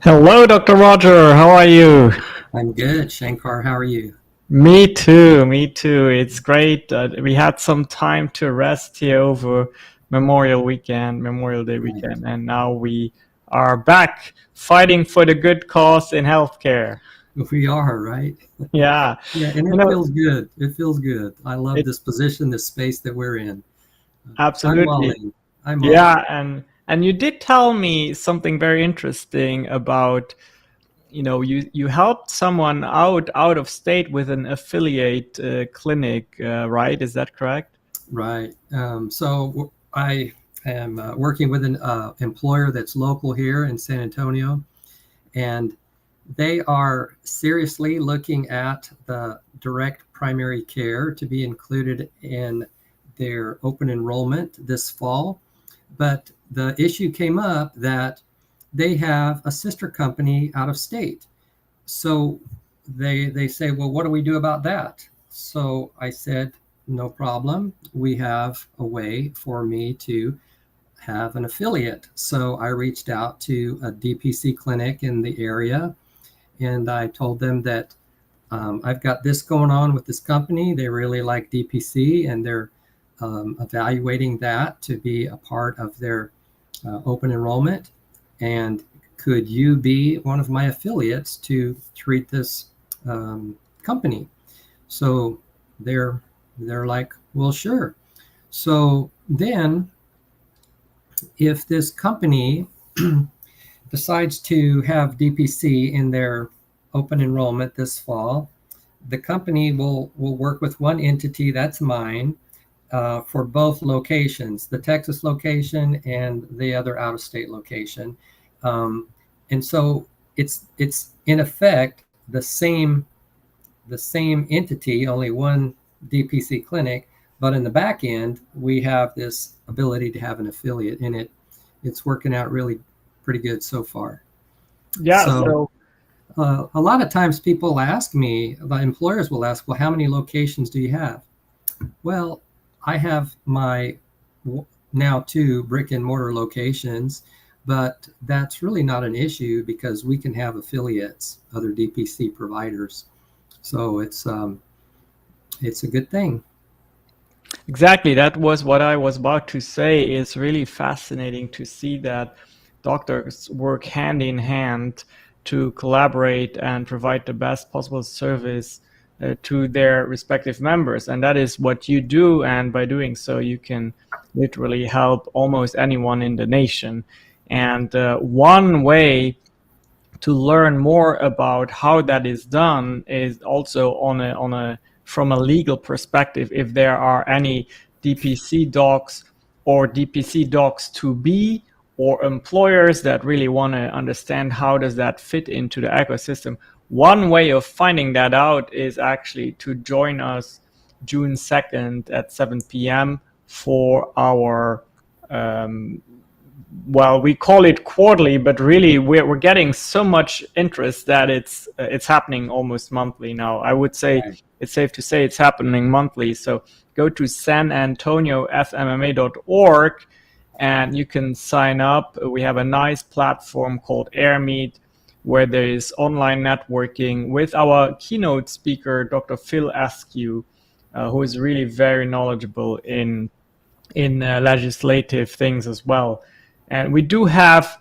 Hello, Dr. Roger. How are you? I'm good. Shankar, how are you? Me too. Me too. It's great. We had some time to rest here over Memorial Day Right. weekend, and now we are back fighting for the good cause in healthcare. We are, right? Yeah, Yeah, and you it know, feels good. It feels good. I love it this position, this space that we're in. I'm all absolutely. in. I'm all in. Yeah, and you did tell me something very interesting about you helped someone out of state with an affiliate clinic, right? Is that correct? Right. I am working with an employer that's local here in San Antonio, and they are seriously looking at the direct primary care to be included in their open enrollment this fall. But the issue came up that they have a sister company out of state. So they say, well, what do we do about that? So I said, no problem. We have a way for me to have an affiliate. So I reached out to a DPC clinic in the area and I told them that I've got this going on with this company. They really like DPC and they're evaluating that to be a part of their open enrollment. And could you be one of my affiliates to treat this company? So they're they're like, well, sure. So then, if this company decides to have DPC in their open enrollment this fall, the company will work with one entity, that's mine, for both locations, the Texas location and the other out of state location. Um, and so it's in effect the same entity, only one DPC clinic, but in the back end we have this ability to have an affiliate in it. It's working out really pretty good so far. Yeah, So so a lot of times people ask me, the employers will ask, well, how many locations do you have? Well, I have my now two brick and mortar locations, but that's really not an issue because we can have affiliates, other DPC providers. So it's a good thing. exactly, that was what I was about to say. It's really fascinating to see that doctors work hand in hand to collaborate and provide the best possible service to their respective members. And that is what you do. And by doing so, you can literally help almost anyone in the nation. And one way to learn more about how that is done is also on a from a legal perspective, if there are any DPC docs or DPC docs to be, or employers that really want to understand how does that fit into the ecosystem. One way of finding that out is actually to join us June 2nd at 7 p.m. for our well, we call it quarterly, but really we're getting so much interest that it's happening almost monthly now. I would say Right. it's safe to say it's happening monthly. So go to sanantoniofmma.org and you can sign up. We have a nice platform called AirMeet where there is online networking with our keynote speaker, Dr. Phil Eskew, who is really very knowledgeable in legislative things as well. And we do have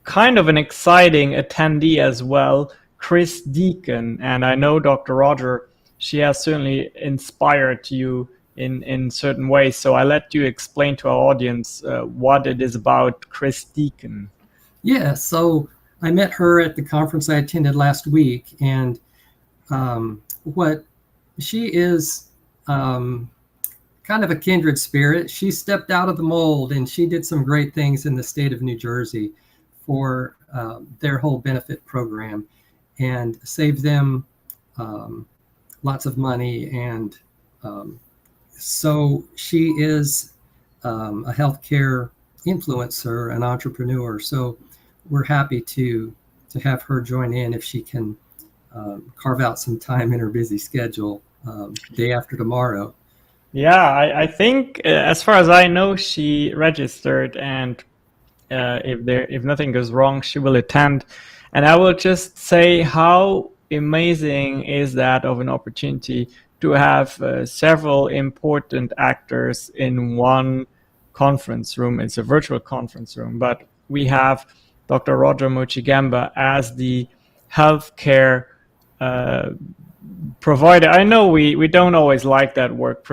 kind of an exciting attendee as well, Chris Deacon. And I know Dr. Roger, she has certainly inspired you in certain ways. So I let you explain to our audience what it is about Chris Deacon. Yeah. So I met her at the conference I attended last week, and what she is kind of a kindred spirit. She stepped out of the mold and she did some great things in the state of New Jersey for their whole benefit program and saved them um, lots of money. And um, so she is a healthcare influencer, an entrepreneur. So we're happy to have her join in if she can carve out some time in her busy schedule day after tomorrow. Yeah, I think as far as I know, she registered and if nothing goes wrong, she will attend. And I will just say how amazing is that of an opportunity to have several important actors in one conference room. It's a virtual conference room, but we have Dr. Roger Mochigamba as the healthcare uh, provider. I know we don't always like that word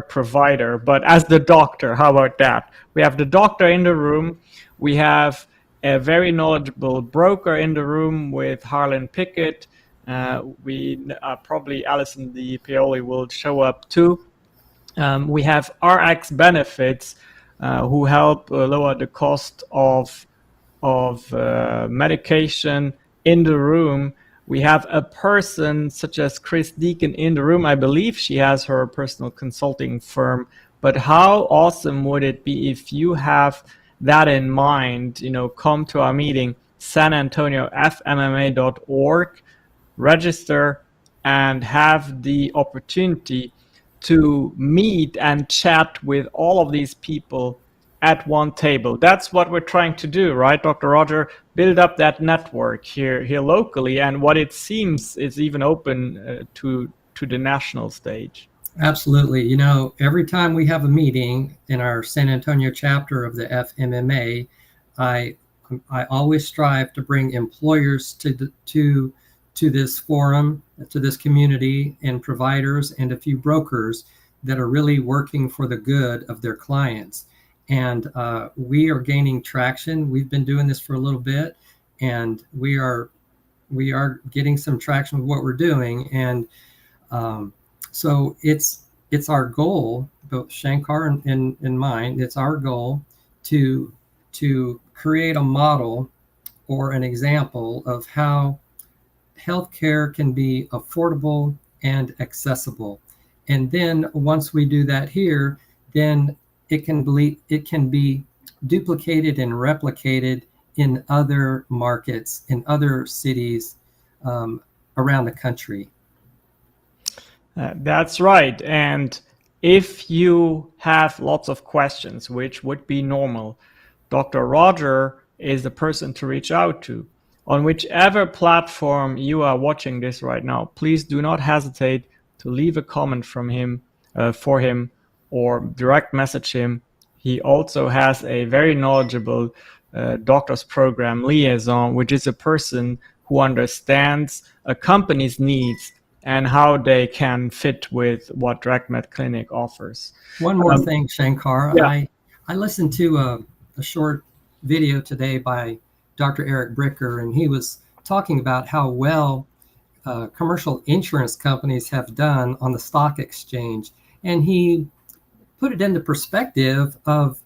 provider, but as the doctor, how about that? We have the doctor in the room. We have a very knowledgeable broker in the room with Harlan Pickett. We probably Alison Di Paoli will show up too. We have RX benefits who help lower the cost of medication in the room. We have a person such as Chris Deacon in the room. I believe she has her personal consulting firm. But how awesome would it be if you have that in mind? Come to our meeting, sanantoniofmma.org, register, and have the opportunity to meet and chat with all of these people at one table. That's what we're trying to do, right, Dr. Roger? Build up that network here locally, and what it seems is even open to the national stage. Absolutely. Every time we have a meeting in our San Antonio chapter of the FMMA, I always strive to bring employers to this forum, to this community, and providers and a few brokers that are really working for the good of their clients. And we are gaining traction. We've been doing this for a little bit, and we are getting some traction with what we're doing. And so it's our goal, both Shankar and mine. It's our goal to create a model or an example of how healthcare can be affordable and accessible. And then once we do that here, then it can be duplicated and replicated in other markets, in other cities around the country. That's right. And if you have lots of questions, which would be normal, Dr. Roger is the person to reach out to. On whichever platform you are watching this right now, please do not hesitate to leave a comment for him, or direct message him. He also has a very knowledgeable doctor's program liaison, which is a person who understands a company's needs and how they can fit with what DirectMed Clinic offers. One more thing, Shankar. Yeah. I listened to a short video today by Dr. Eric Bricker, and he was talking about how well commercial insurance companies have done on the stock exchange. And he put it into perspective of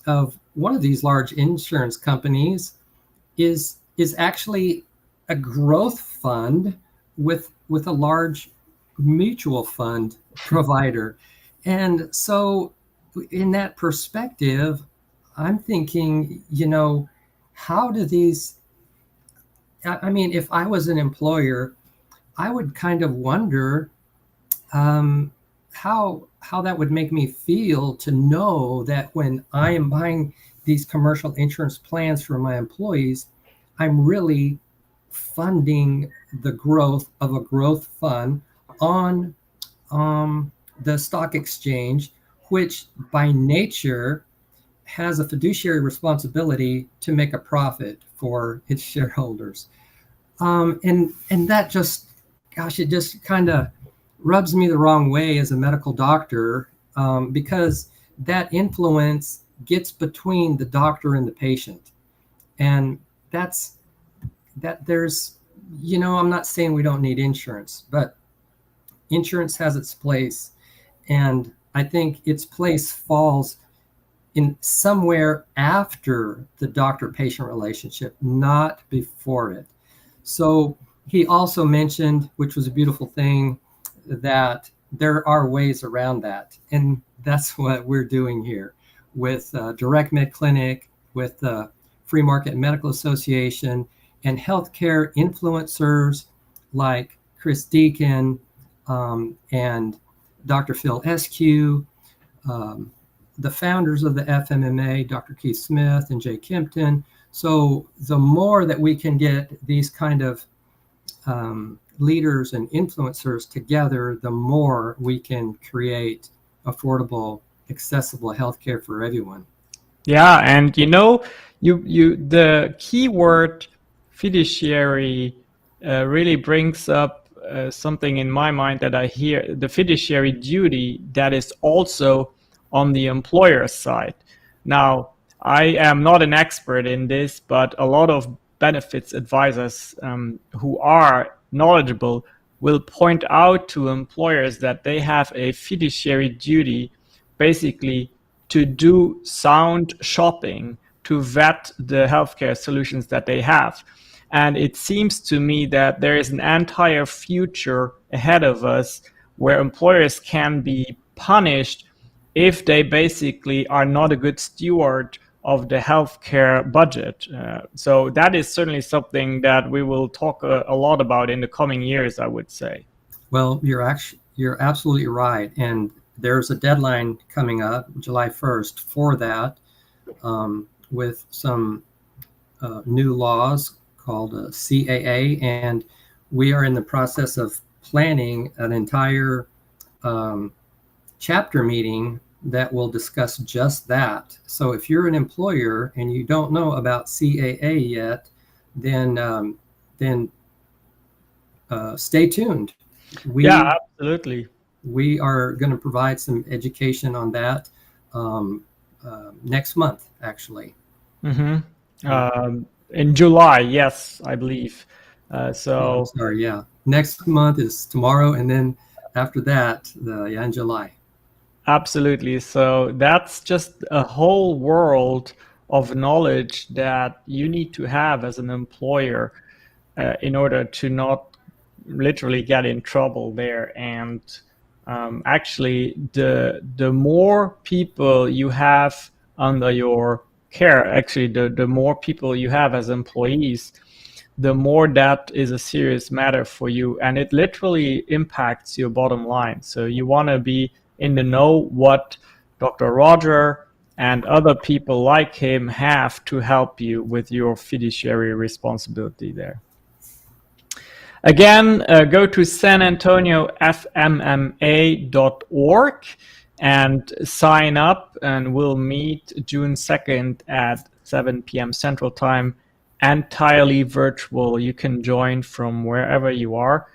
one of these large insurance companies is actually a growth fund with a large mutual fund provider. And so in that perspective, I'm thinking, how do these, I mean, if I was an employer, I would kind of wonder how that would make me feel to know that when I am buying these commercial insurance plans for my employees, I'm really funding the growth of a growth fund on the stock exchange, which by nature has a fiduciary responsibility to make a profit for its shareholders. And that just, gosh, it just kind of rubs me the wrong way as a medical doctor, because that influence gets between the doctor and the patient. And there's, I'm not saying we don't need insurance, but insurance has its place. And I think its place falls in somewhere after the doctor-patient relationship, not before it. So he also mentioned, which was a beautiful thing, that there are ways around that. And that's what we're doing here with DirectMed Clinic, with the Free Market Medical Association, and healthcare influencers like Chris Deacon and Dr. Phil Eskew, the founders of the FMMA, Dr. Keith Smith and Jay Kempton. So the more that we can get these kind of leaders and influencers together, the more we can create affordable, accessible healthcare for everyone. Yeah, and the keyword fiduciary really brings up something in my mind that I hear, the fiduciary duty that is also on the employer side. Now, I am not an expert in this, but a lot of benefits advisors who are knowledgeable will point out to employers that they have a fiduciary duty, basically to do sound shopping, to vet the healthcare solutions that they have. And it seems to me that there is an entire future ahead of us where employers can be punished if they basically are not a good steward of the healthcare budget. So that is certainly something that we will talk a lot about in the coming years, I would say. Well, you're absolutely right. And there's a deadline coming up, July 1st, for that, with some new laws called CAA. And we are in the process of planning an entire chapter meeting that will discuss just that. So if you're an employer and you don't know about CAA yet, then stay tuned. Yeah, absolutely. We are going to provide some education on that next month, actually. Mm-hmm. In July, yes, I believe. I'm sorry, yeah. Next month is tomorrow, and then after that, in July. Absolutely. So that's just a whole world of knowledge that you need to have as an employer in order to not literally get in trouble there. And actually, the more people you have under your care, actually, the more people you have as employees, the more that is a serious matter for you. And it literally impacts your bottom line. So you want to be in the know what Dr. Roger and other people like him have to help you with your fiduciary responsibility there. Again, go to sanantoniofmma.org and sign up, and we'll meet June 2nd at 7 p.m. Central Time, entirely virtual. You can join from wherever you are.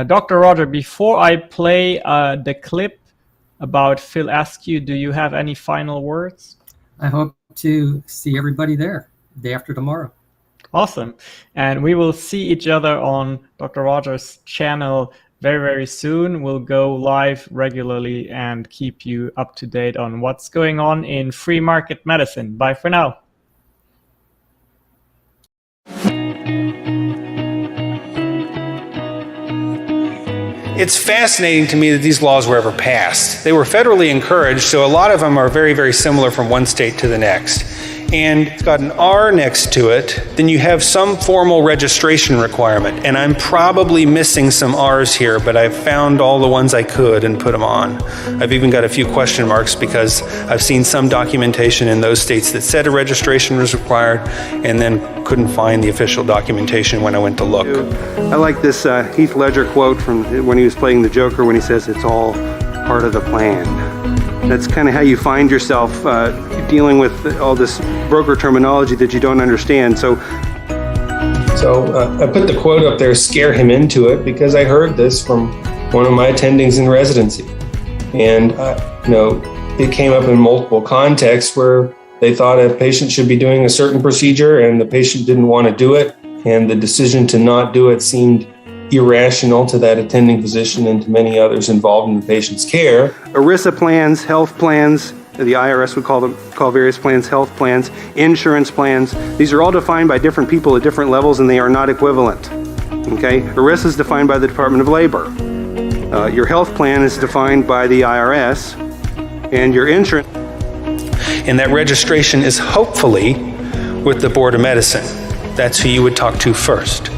Dr. Roger, before I play the clip about Phil Eskew, do you have any final words? I hope to see everybody there day after tomorrow. Awesome. And we will see each other on Dr. Roger's channel very, very soon. We'll go live regularly and keep you up to date on what's going on in free market medicine. Bye for now. It's fascinating to me that these laws were ever passed. They were federally encouraged, so a lot of them are very, very similar from one state to the next. And it's got an R next to it, then you have some formal registration requirement. And I'm probably missing some R's here, but I've found all the ones I could and put them on. I've even got a few question marks because I've seen some documentation in those states that said a registration was required and then couldn't find the official documentation when I went to look. I like this Heath Ledger quote from when he was playing the Joker when he says, "It's all part of the plan." That's kind of how you find yourself dealing with all this broker terminology that you don't understand. So I put the quote up there, "Scare him into it," because I heard this from one of my attendings in residency. And, it came up in multiple contexts where they thought a patient should be doing a certain procedure and the patient didn't want to do it. And the decision to not do it seemed irrational to that attending physician and to many others involved in the patient's care. ERISA plans, health plans, the IRS would call various plans health plans, insurance plans. These are all defined by different people at different levels, and they are not equivalent. Okay, ERISA is defined by the Department of Labor. Your health plan is defined by the IRS, and your insurance. And that registration is hopefully with the Board of Medicine. That's who you would talk to first.